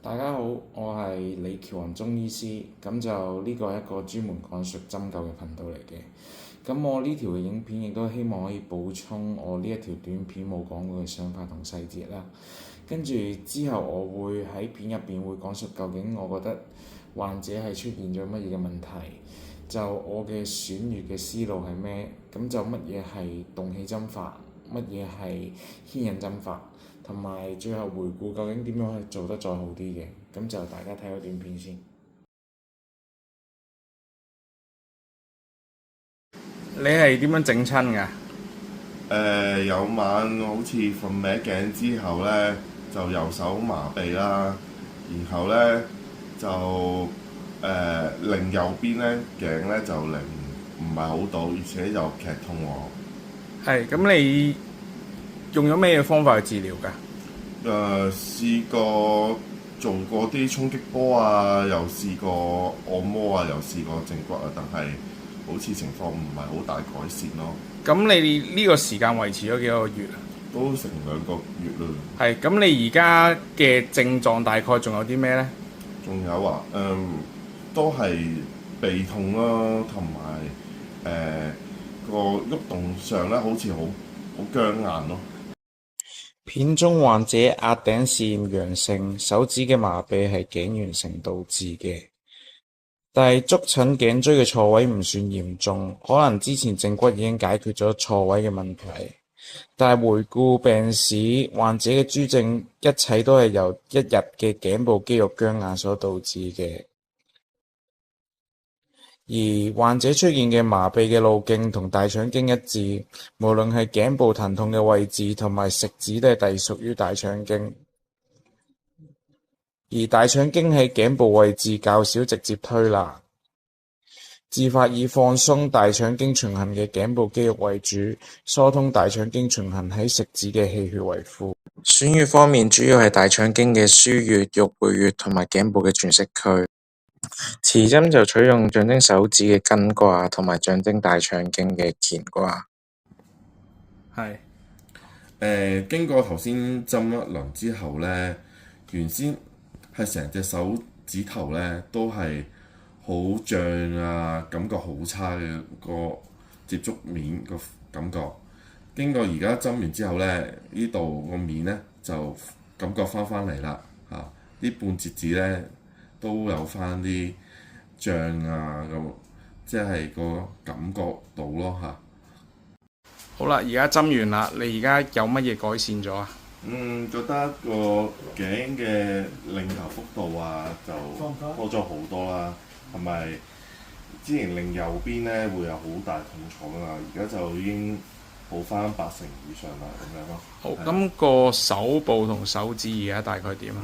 大家好，我係李喬雲中醫師，咁就呢個係一個專門講述針灸嘅頻道嚟嘅。咁我呢條嘅影片亦都希望可以補充我呢一條短片冇講過嘅想法同細節啦。跟住之後，我會喺片入邊會講述究竟我覺得患者係出現咗乜嘢嘅問題，就我嘅選穴嘅思路係咩，咁就乜嘢係動氣針法，乜嘢係牽引針法。同埋最後回顧究竟點樣去做得再好啲嘅，咁就大家睇個短片先。你係點樣整親㗎？有晚好似瞓歪頸之後呢，就右手麻痹啦，然後呢，就另右邊呢頸呢就擰唔係好到，而且又劇痛喎。係，咁你用咗咩方法去治療㗎？試過做過啲衝擊波啊，又試過按摩啊，又試過正骨啊，但係好似情況唔係好大改善咯。咁你呢個時間維持咗幾多個月啊？都成2個月啦。係，咁你而家嘅症狀大概仲有啲咩呢？仲有啊，都係鼻痛啦，同埋個喐動上咧，好似好僵硬咯。片中患者壓頂試驗陽性，手指嘅麻痹係頸源性導致嘅，但係觸診頸椎嘅錯位唔算嚴重，可能之前正骨已經解決咗錯位嘅問題。但係回顧病史，患者嘅諸症一切都係由一日嘅頸部肌肉僵硬所導致嘅。而患者出現嘅麻痹嘅路徑同大腸經一致，無論係頸部疼痛嘅位置同埋食指都係隸屬於大腸經。而大腸經喺頸部位置較少直接推拿，自發以放鬆大腸經循行嘅頸部肌肉為主，疏通大腸經循行喺食指嘅氣血為輔。選穴方面主要係大腸經嘅腧穴、玉背穴同埋頸部嘅喘息區。持針就取用象徵手指嘅根卦同埋象徵大腸經嘅乾卦。係。經過頭先針一輪之後呢，原先係成隻手指頭呢都係好脹啊，感覺好差嘅個接觸面個感覺。經過而家針完之後呢，呢度個面呢就感覺翻嚟啦，啲半截指呢都有翻啲脹啊，咁即係個感覺到咯嚇。好啦，而家針完啦，你而家有乜嘢改善咗啊？覺得個頸嘅擰頭幅度啊，就多咗好多啦，同埋之前擰右邊咧會有好大痛楚啊，而家就已經好翻80%以上啦，咁樣咯。好，咁個手部同手指而家大概點啊？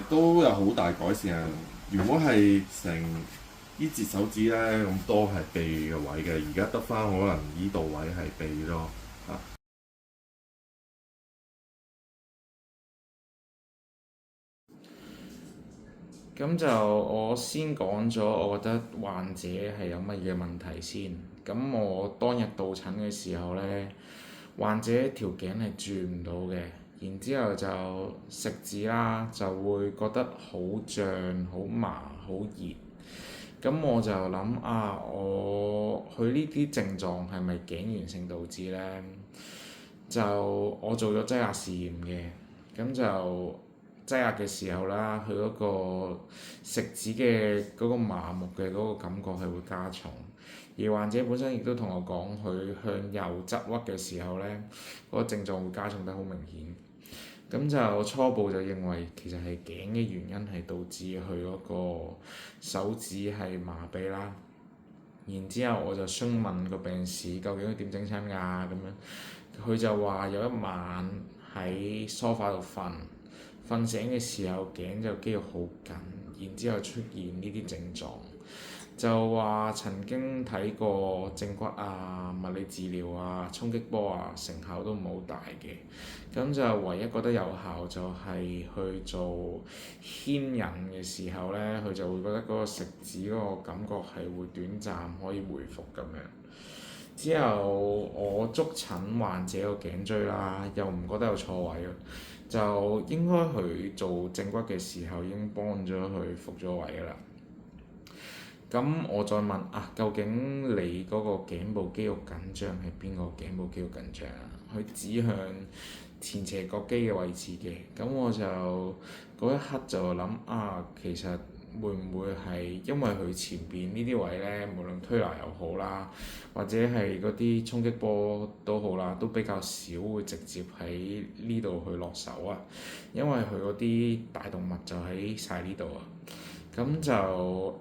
都有好大改善啊！如果係成呢節手指咧咁多係鼻嘅位嘅，而家得翻可能呢度位係鼻咯。咁就我先講咗，我覺得患者係有乜嘢問題先。咁我當日到診嘅時候呢，患者條頸係轉唔到嘅，然之後就食指啦，就會覺得好脹、好麻、好熱。咁我就諗啊，佢呢啲症狀係咪頸源性導致呢？就我做咗擠壓試驗嘅，咁就擠壓嘅時候啦，佢嗰個食指嘅嗰個麻木嘅嗰個感覺係會加重，而患者本身亦都同我講，佢向右側屈嘅時候呢，嗰個症狀會加重得好明顯。咁就初步就認為其實係頸嘅原因係導致佢嗰個手指係麻痹啦。然之後我就詢問個病史究竟佢點整親㗎咁樣，佢就話有一晚喺梳化度瞓醒嘅時候頸就肌肉好緊，然之後出現呢啲症狀，就話曾經睇過正骨啊、物理治療啊、衝擊波啊，成效都唔好大嘅。咁就唯一覺得有效就係去做牽引嘅時候呢，佢就會覺得嗰個食指嗰個感覺係會短暫可以回復咁樣。之後我觸診患者個頸椎啦，又唔覺得有錯位咯。就應該佢做正骨嘅時候已經幫咗佢復咗位㗎啦。咁我再問啊，究竟你嗰個頸部肌肉緊張係邊個頸部肌肉緊張啊？佢指向前斜角肌嘅位置嘅，咁我就嗰一刻就諗啊，其實會唔會係因為佢前邊呢啲位咧，無論推拿又好啦，或者係嗰啲衝擊波都好啦，都比較少會直接喺呢度去落手啊，因為佢嗰啲大動脈就喺晒呢度啊。咁就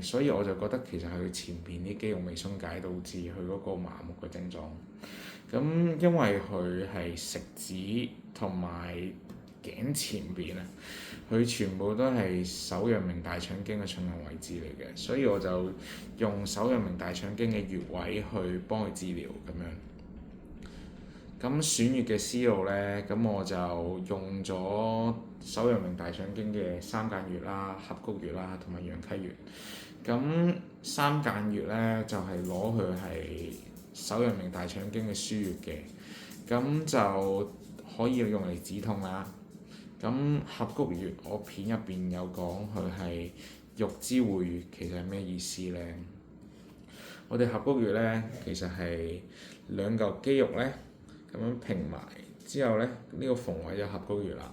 所以我就覺得其實係佢前邊啲肌肉未鬆解，導致佢嗰個麻木嘅症狀。咁因為佢係食指同埋頸前邊啊，佢全部都係手陽明大腸經嘅循行位置嚟嘅，所以我就用手陽明大腸經嘅穴位去幫佢治療咁樣。咁選穴嘅思路咧，咁我就用咗手陽明大腸經嘅三間穴啦、合谷穴啦同埋陽溪穴。咁三間穴咧就係攞佢係手陽明大腸經嘅腧穴嘅，咁就可以用嚟止痛啦。咁合谷穴我片入邊有講佢係玉之會穴，其實係咩意思咧？我哋合谷穴咧其實係兩嚿肌肉咧，咁樣平埋之後咧，呢個縫位就合谷穴啦。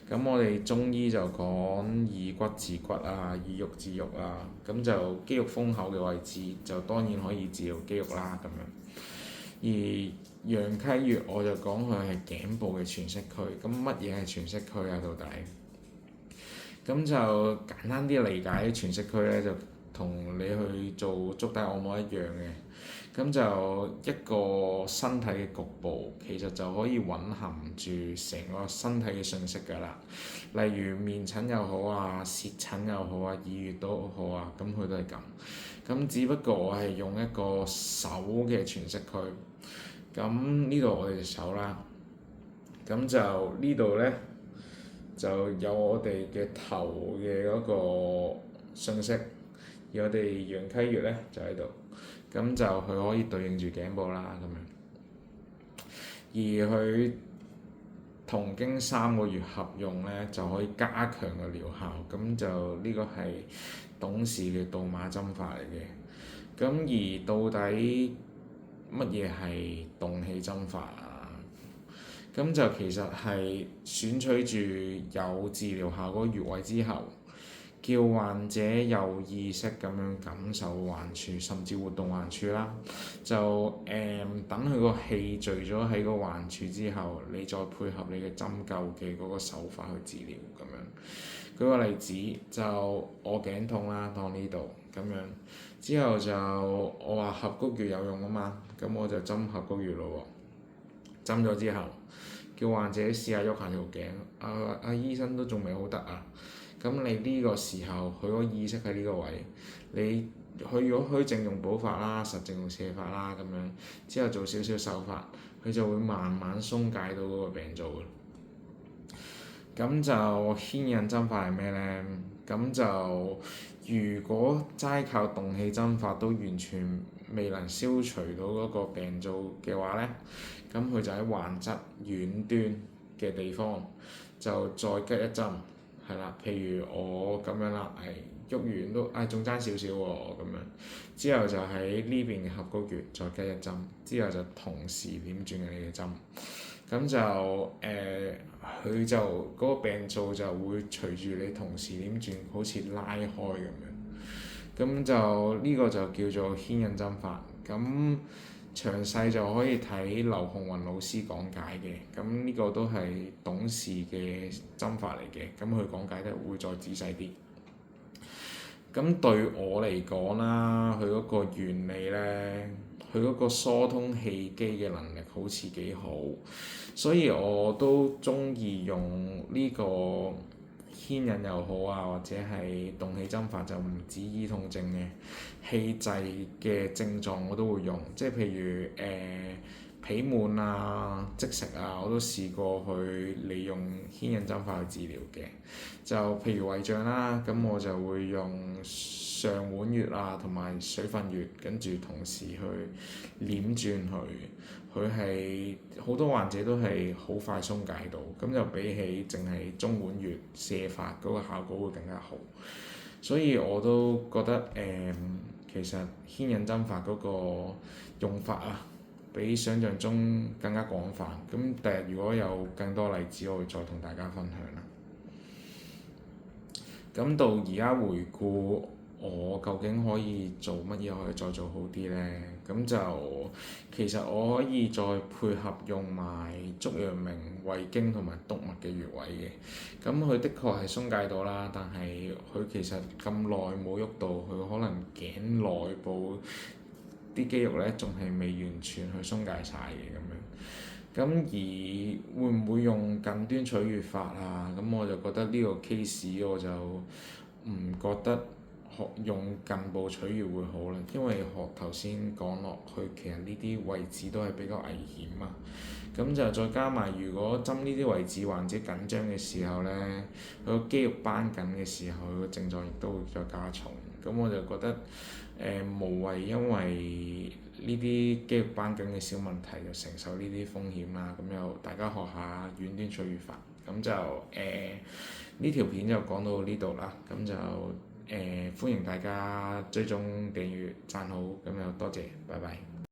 咁我哋中醫就講以骨治骨啊，以肉治肉啊。咁就肌肉豐厚嘅位置就當然可以治療肌肉啦咁樣。而陽溪穴我就講佢係頸部嘅全息區。咁乜嘢係全息區啊？到底？咁就簡單啲理解全息區咧，就同你去做足底按摩一樣嘅。咁就一個身體嘅局部，其實就可以蘊含住成個身體嘅信息㗎啦。例如面診又好啊，舌診又好啊，耳穴都好啊，咁佢都係咁。咁只不過我係用一個手嘅全息區。咁呢度我哋隻手啦，咁就呢度咧就有我哋嘅頭嘅嗰個信息，而我哋陽溪穴咧就喺度。咁就佢可以對應住頸部啦咁樣，而佢同經三個穴合用咧，就可以加強個療效。咁就呢個係董氏嘅倒馬針法嚟嘅。咁而到底乜嘢係動氣針法啊？咁就其實係選取住有治療效果穴位之後，叫患者有意識咁樣感受患處，甚至活動患處啦。就等佢個氣聚咗喺個患處之後，你再配合你嘅針灸嘅嗰個手法去治療咁樣。舉個例子，就我頸痛啦，當呢度咁樣。之後就我話合谷穴有用啊嘛，咁我就針合谷穴咯喎。針咗之後，叫患者試下喐下條頸。阿醫生都仲未好得啊。咁你呢個時候，佢個意識喺呢個位，你佢如果虛靜用補法啦，實靜用瀉法啦咁樣，之後做少少手法，佢就會慢慢鬆解到嗰個病灶嘅。咁就牽引針法係咩咧？咁就如果齋靠動氣針法都完全未能消除到嗰個病灶嘅話咧，咁佢就喺患側遠端嘅地方就再拮一針。係啦，譬如我咁樣啦，喐完都仲爭少少喎咁樣，之後就喺呢邊嘅合谷穴再拮一針，之後就同時點轉你嘅針，咁就佢就嗰個病灶就會隨住你同時點轉，好似拉開咁樣，咁就呢個就叫做牽引針法。咁詳細就可以睇劉鴻雲老師講解嘅，咁呢個都係董氏嘅針法嚟嘅，咁佢講解得會再仔細啲。咁對我嚟講啦，佢嗰個原理咧，佢嗰個疏通氣機嘅能力好似幾好，所以我都中意用呢個牽引又好啊，或者係動氣針法，就唔止醫痛症嘅氣滯嘅症狀我都會用，即係譬如皮悶啊、積食啊，我都試過去利用牽引針法去治療嘅。就譬如胃脹啦，咁我就會用上腕穴啊同埋水分穴，跟住同時去捏轉佢。佢係好多患者都係好快鬆解到，咁就比起淨係中腕穴瀉法嗰個效果會更加好。所以我都覺得其實牽引針法嗰個用法啊，比想像中更加廣泛。咁第日如果有更多例子，我會再同大家分享啦。咁到而家回顧，我究竟可以做乜嘢可以再做好啲呢？咁就其實我可以再配合用埋足陽明胃經同埋督脈嘅穴位嘅。咁佢的確係鬆解到啦，但係佢其實咁耐冇喐到，佢可能頸內部啲肌肉咧仲係未完全去鬆解晒嘅咁樣。咁而會唔會用近端取穴法啊？咁我就覺得呢個 case 我就唔覺得用近部取穴會好啦，因為學頭先講落去，其實呢啲位置都係比較危險啊。咁就再加埋，如果針呢啲位置患者緊張嘅時候咧，佢個肌肉繃緊嘅時候，佢個症狀亦都會再加重。咁我就覺得無謂因為呢啲肌肉繃緊嘅小問題就承受呢啲風險啦。咁又大家學下遠端取穴法。咁就呢條片就講到呢度啦。咁就歡迎大家追蹤訂閱讚好，咁又多謝，拜拜。